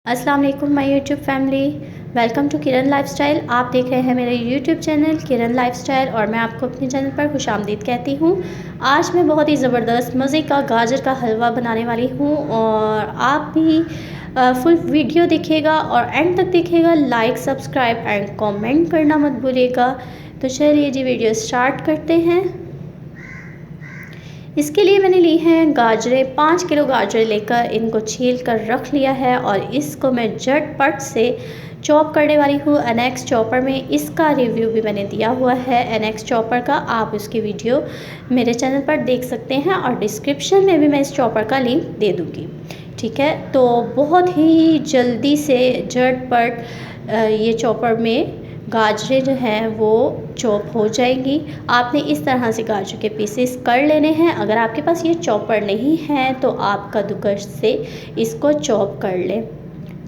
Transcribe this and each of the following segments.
अस्सलाम वालेकुम my YouTube family. Welcome to Kiran lifestyle. आप देख रहे हैं मेरे यूट्यूब चैनल किरण लाइफस्टाइल और मैं आपको अपने चैनल पर खुशामदीद कहती हूँ। आज मैं बहुत ही ज़बरदस्त मज़े का गाजर का हलवा बनाने वाली हूँ और आप भी फुल वीडियो देखिएगा और एंड तक देखिएगा। लाइक, सब्सक्राइब एंड कमेंट करना मत भूलिएगा। तो चलिए जी वीडियो स्टार्ट करते हैं। इसके लिए मैंने ली हैं गाजरें। 5 किलो गाजर लेकर इनको छील कर रख लिया है और इसको मैं झटपट से चॉप करने वाली हूँ एनएक्स चॉपर में। इसका रिव्यू भी मैंने दिया हुआ है एनएक्स चॉपर का, आप उसकी वीडियो मेरे चैनल पर देख सकते हैं और डिस्क्रिप्शन में भी मैं इस चॉपर का लिंक दे दूँगी। ठीक है, तो बहुत ही जल्दी से झटपट ये चॉपर में गाजरें जो हैं वो चॉप हो जाएंगी। आपने इस तरह से गाजर के पीसेस कर लेने हैं। अगर आपके पास ये चॉपर नहीं है तो आप कद्दूकस से इसको चॉप कर लें।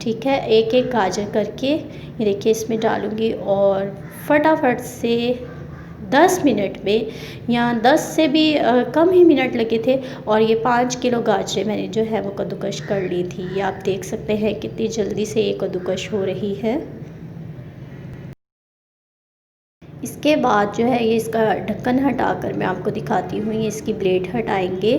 ठीक है, एक एक गाजर करके ये देखिए इसमें डालूँगी और फटाफट से 10 मिनट में या 10 से भी कम ही मिनट लगे थे और ये 5 किलो गाजरें मैंने जो है वो कद्दूकस कर ली थी। ये आप देख सकते हैं कितनी जल्दी से ये कद्दूकस हो रही है। इसके बाद जो है ये इसका ढक्कन हटाकर मैं आपको दिखाती हूँ। ये इसकी ब्लेड हटाएंगे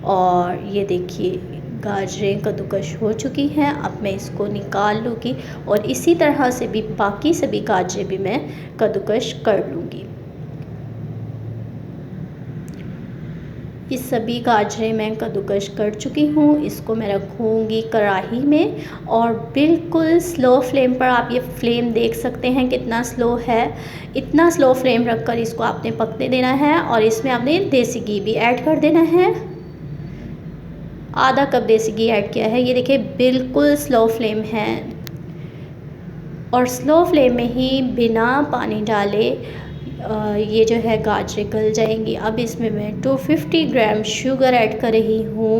और ये देखिए गाजरें कद्दूकस हो चुकी हैं। अब मैं इसको निकाल लूँगी और इसी तरह से भी बाकी सभी गाजरें भी मैं कद्दूकस कर लूँगी। ये सभी गाजरें मैं कद्दूकस कर चुकी हूँ। इसको मैं रखूँगी कढ़ाई में और बिल्कुल स्लो फ्लेम पर। आप ये फ्लेम देख सकते हैं कितना स्लो है। इतना स्लो फ्लेम रखकर इसको आपने पकने देना है और इसमें आपने देसी घी भी ऐड कर देना है। आधा कप देसी घी ऐड किया है। ये देखिए बिल्कुल स्लो फ्लेम है और स्लो फ्लेम में ही बिना पानी डाले ये जो है गाजरें गल जाएंगी। अब इसमें मैं 250 ग्राम शुगर ऐड कर रही हूँ।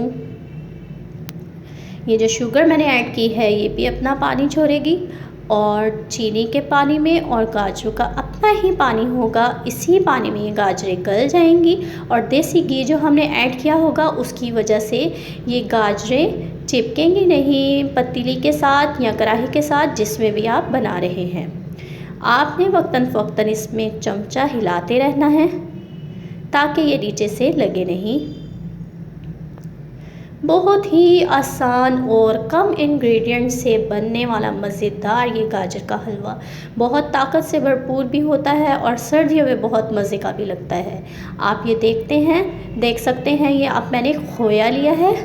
ये जो शुगर मैंने ऐड की है ये भी अपना पानी छोड़ेगी और चीनी के पानी में और गाजरों का अपना ही पानी होगा। इसी पानी में ये गाजरें गल जाएंगी और देसी घी जो हमने ऐड किया होगा उसकी वजह से ये गाजरें चिपकेंगी नहीं पतीली के साथ या कढ़ाई के साथ, जिसमें भी आप बना रहे हैं। आपने वक्तन फ़वक्तन इसमें चमचा हिलाते रहना है ताकि ये नीचे से लगे नहीं। बहुत ही आसान और कम इंग्रेडिएंट से बनने वाला मज़ेदार ये गाजर का हलवा बहुत ताकत से भरपूर भी होता है और सर्दियों में बहुत मज़े का भी लगता है। आप ये देख सकते हैं ये अब मैंने खोया लिया है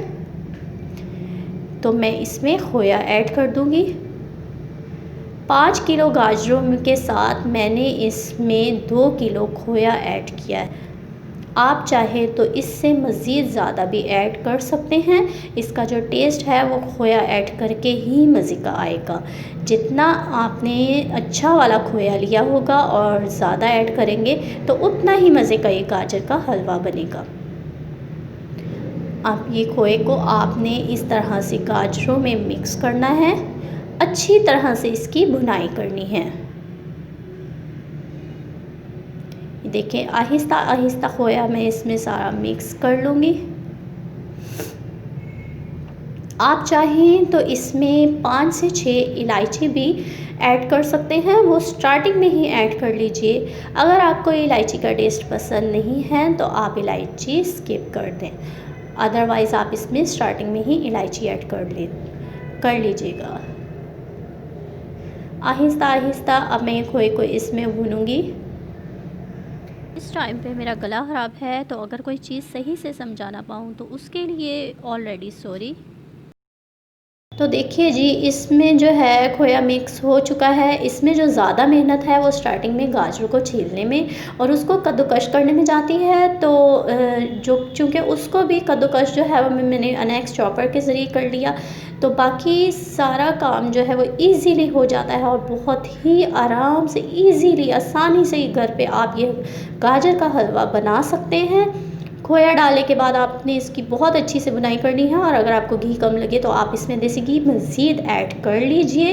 तो मैं इसमें खोया ऐड कर दूँगी। 5 किलो गाजरों के साथ मैंने इसमें 2 किलो खोया ऐड किया है। आप चाहे तो इससे मज़ीद ज़्यादा भी ऐड कर सकते हैं। इसका जो टेस्ट है वो खोया ऐड करके ही मज़े का आएगा। जितना आपने अच्छा वाला खोया लिया होगा और ज़्यादा ऐड करेंगे तो उतना ही मज़े का ये गाजर का हलवा बनेगा। अब ये खोए को आपने इस तरह से गाजरों में मिक्स करना है। अच्छी तरह से इसकी भुनाई करनी है। देखिए आहिस्ता आहिस्ता खोया मैं इसमें सारा मिक्स कर लूँगी। आप चाहें तो इसमें 5 से 6 इलायची भी ऐड कर सकते हैं, वो स्टार्टिंग में ही ऐड कर लीजिए। अगर आपको इलायची का टेस्ट पसंद नहीं है तो आप इलायची स्किप कर दें, अदरवाइज़ आप इसमें स्टार्टिंग में ही इलायची ऐड कर लीजिएगा। आहिस्ता आहिस्ता अब मैं खोए को इसमें भूनूंगी। इस टाइम पे मेरा गला ख़राब है तो अगर कोई चीज़ सही से समझा ना पाऊँ तो उसके लिए ऑलरेडी सॉरी। तो देखिए जी इसमें जो है खोया मिक्स हो चुका है। इसमें जो ज़्यादा मेहनत है वो स्टार्टिंग में गाजरों को छीलने में और उसको कद्दूकस करने में जाती है। तो जो चूँकि उसको भी कद्दूकस जो है वो मैंने एनएक्स चॉपर के ज़रिए कर लिया तो बाकी सारा काम जो है वो इजीली हो जाता है और बहुत ही आराम से इजीली आसानी से ही घर पे आप ये गाजर का हलवा बना सकते हैं। खोया डालने के बाद आपने इसकी बहुत अच्छी से बुनाई करनी है और अगर आपको घी कम लगे तो आप इसमें देसी घी मज़ीद ऐड कर लीजिए